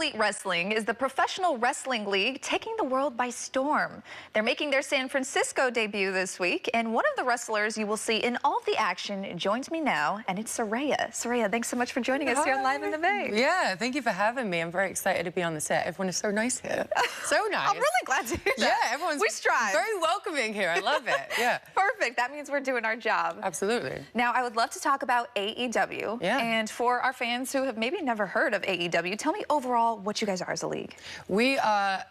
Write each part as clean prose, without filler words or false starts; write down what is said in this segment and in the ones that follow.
Elite Wrestling is the professional wrestling league taking the world by storm. They're making their San Francisco debut this week, and one of the wrestlers you will see in all of the action joins me now, and it's Saraya. Saraya, thanks so much for joining us here on Live in the Bay. Yeah, thank you for having me. I'm very excited to be on the set. Everyone is so nice here. So nice. I'm really glad to hear that. Yeah, everyone's we strive. Very welcoming here. I love it. Yeah. Perfect. That means we're doing our job. Absolutely. Now, I would love to talk about AEW. Yeah. And for our fans who have maybe never heard of AEW, tell me overall what you guys are as a league. We are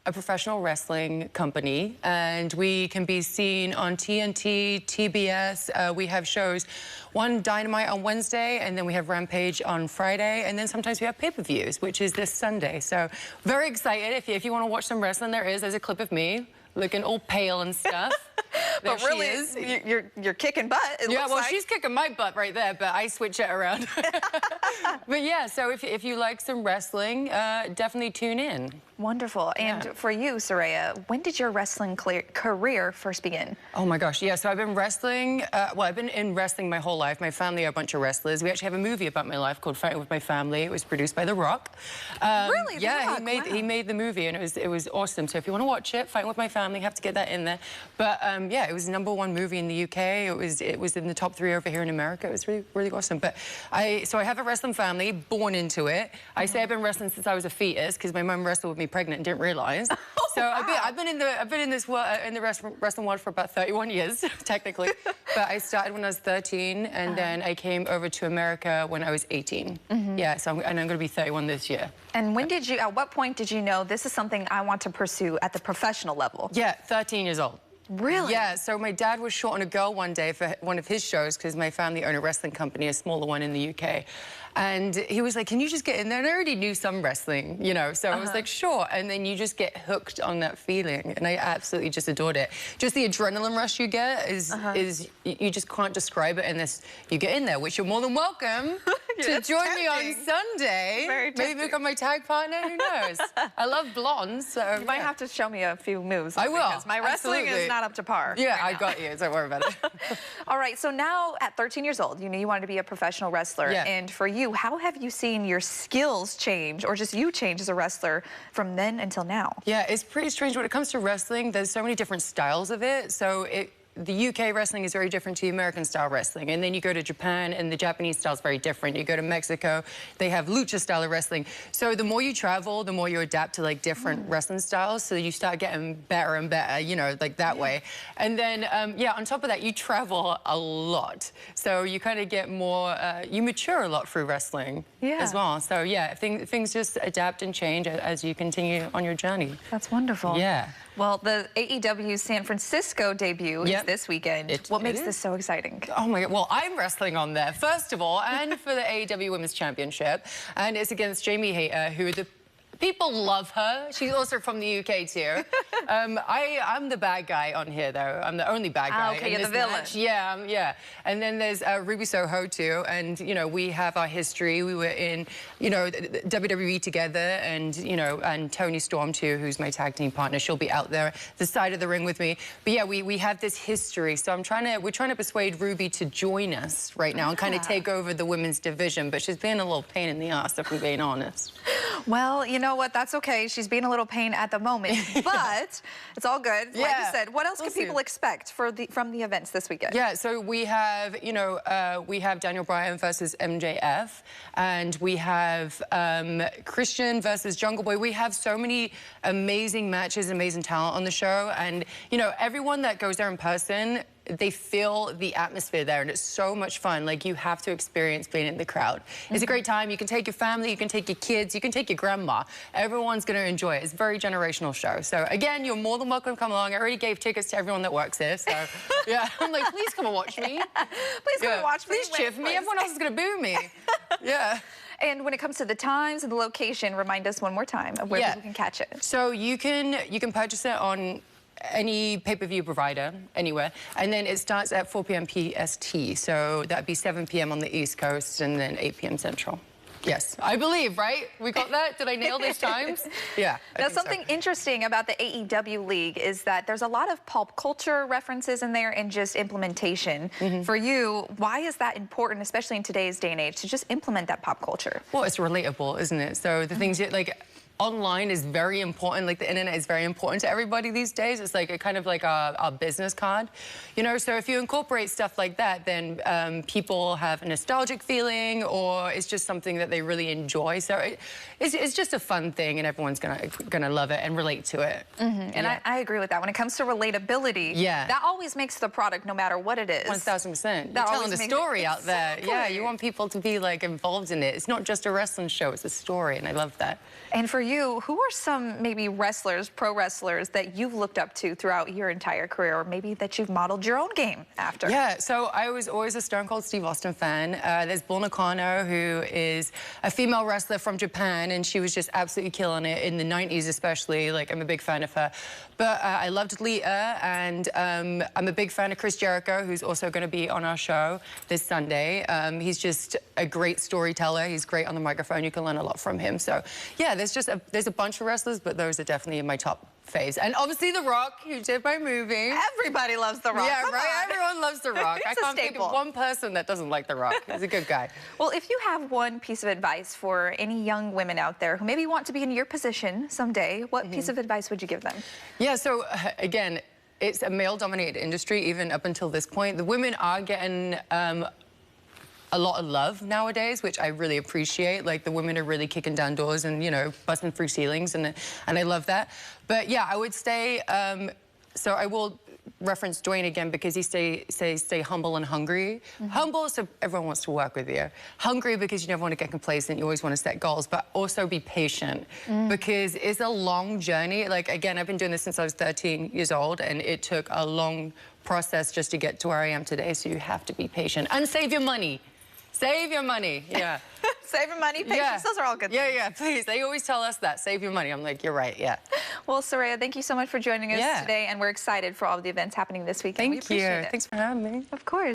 a professional wrestling company, and we can be seen on TNT, TBS. We have shows, one Dynamite on Wednesday, and then we have Rampage on Friday, and then sometimes we have pay-per-views, which is this Sunday. So very excited. If you want to watch some wrestling, there's a clip of me looking all pale and stuff. But really, you're kicking butt, it looks well, like. she's kicking my butt right there, but I switch it around. But yeah, so if you like some wrestling, definitely tune in. Wonderful. And for you, Saraya, when did your wrestling career first begin? Oh my gosh, yeah, so I've been wrestling, I've been in wrestling my whole life. My family are a bunch of wrestlers. We actually have a movie about my life called Fighting With My Family. It was produced by The Rock. Really? Yeah, The Rock? he made the movie, and it was awesome. So if you want to watch it, Fighting With My Family, have to get that in there. But yeah, it was the #1 movie in the UK. It was in the top 3 over here in America. It was really awesome. But I have a wrestling family, born into it. I say I've been wrestling since I was a fetus because my mum wrestled with me pregnant and didn't realize. Oh, so wow. I've been in this world, in the wrestling world for about 31 years technically. But I started when I was 13, and then I came over to America when I was 18. Yeah, so I'm going to be 31 this year. And at what point did you know this is something I want to pursue at the professional level? Yeah, 13 years old. Really? Yeah, so my dad was short on a girl one day for one of his shows because my family owned a wrestling company, a smaller one in the UK. And he was like, can you just get in there? And I already knew some wrestling, you know, so I was like, sure. And then you just get hooked on that feeling. And I absolutely just adored it. Just the adrenaline rush you get is you just can't describe it unless you get in there, which you're more than welcome to join me on Sunday. Maybe become my tag partner, who knows? I love blondes, so you might have to show me a few moves. I will. Because my wrestling is not up to par. Yeah, I got you. Don't worry about it. All right, so now at 13 years old, you knew you wanted to be a professional wrestler. Yeah. And for you, how have you seen your skills change, or just you change as a wrestler from then until now? Yeah, it's pretty strange. When it comes to wrestling, there's so many different styles of it. So the UK wrestling is very different to the American style wrestling. And then you go to Japan, and the Japanese style is very different. You go to Mexico, they have lucha style of wrestling. So the more you travel, the more you adapt to like different wrestling styles. So you start getting better and better, you know, like that way. And then, yeah, on top of that, you travel a lot. So you kind of get more, you mature a lot through wrestling as well. So yeah, things just adapt and change as you continue on your journey. That's wonderful. Yeah. Well, the AEW San Francisco debut is this weekend. What makes this so exciting? Oh my God, well, I'm wrestling on there, first of all, and for the AEW Women's Championship. And it's against Jamie Hayter, who people love her. She's also from the UK too. I'm the bad guy on here, though. I'm the only bad guy. Okay, in you're this the villain. match. Yeah, yeah. And then there's Ruby Soho too, and you know we have our history. We were in, you know, WWE together, and you know, and Toni Storm too, who's my tag team partner. She'll be out there, the side of the ring with me. But yeah, we have this history. So we're trying to persuade Ruby to join us right now and kind of take over the women's division. But she's been a little pain in the ass, if I'm being honest. Well, you know what? That's okay. She's being a little pain at the moment, but it's all good. Like you said, what else can people expect from the events this weekend? Yeah, so we have, you know, we have Daniel Bryan versus MJF, and we have Christian versus Jungle Boy. We have so many amazing matches, amazing talent on the show, and, you know, everyone that goes there in person, they feel the atmosphere there, and it's so much fun. Like, you have to experience being in the crowd. It's a great time. You can take your family, you can take your kids, you can take your grandma. Everyone's going to enjoy it. It's a very generational show. So, again, you're more than welcome to come along. I already gave tickets to everyone that works here, so, yeah. I'm like, please come and watch me. Please come and watch me. Please cheer for me. Everyone else is going to boo me. Yeah. And when it comes to the times and the location, remind us one more time of where people can catch it. So you can purchase it on any pay-per-view provider, anywhere. And then it starts at 4 p.m. PST. So that'd be 7 p.m. on the East Coast and then 8 p.m. Central. Yes, I believe, right? We got that? Did I nail those times? Yeah. Now, something interesting about the AEW League is that there's a lot of pop culture references in there and just implementation. For you, why is that important, especially in today's day and age, to just implement that pop culture? Well, it's relatable, isn't it? So the things like online is very important. Like the internet is very important to everybody these days. It's like a kind of like a business card, you know? So if you incorporate stuff like that, then people have a nostalgic feeling, or it's just something that they really enjoy. So it's just a fun thing, and everyone's gonna love it and relate to it. And I agree with that. When it comes to relatability, that always makes the product, no matter what it is. 1000%. You're telling the story out there. Yeah, you want people to be like involved in it. It's not just a wrestling show, it's a story, and I love that. And for you, who are some maybe wrestlers, pro wrestlers, that you've looked up to throughout your entire career, or maybe that you've modeled your own game after? Yeah, so I was always a Stone Cold Steve Austin fan. There's Bull Nakano, who is a female wrestler from Japan, and she was just absolutely killing it in the 90s especially. Like, I'm a big fan of her. But I loved Lita, and I'm a big fan of Chris Jericho, who's also going to be on our show this Sunday. He's just a great storyteller. He's great on the microphone. You can learn a lot from him. So, yeah, there's a bunch of wrestlers, but those are definitely in my top phase. And obviously The Rock, who did my movie. Everybody loves The Rock. Yeah, right? Everyone loves The Rock. I can't think of one person that doesn't like The Rock. He's a good guy. Well, if you have one piece of advice for any young women out there who maybe want to be in your position someday, what piece of advice would you give them? Yeah, so again, it's a male-dominated industry, even up until this point. The women are getting a lot of love nowadays, which I really appreciate. Like, the women are really kicking down doors and, you know, busting through ceilings, and I love that. But yeah, I would say, so I will reference Dwayne again, because he says stay humble and hungry. Humble, so everyone wants to work with you. Hungry, because you never want to get complacent. You always want to set goals, but also be patient, because it's a long journey. Like, again, I've been doing this since I was 13 years old, and it took a long process just to get to where I am today. So you have to be patient and save your money. Save your money, yeah. Save your money, patience, those are all good things. Yeah, please. They always tell us that. Save your money. I'm like, you're right, yeah. Well, Saraya, thank you so much for joining us today, and we're excited for all of the events happening this weekend. We appreciate it. Thanks for having me. Of course.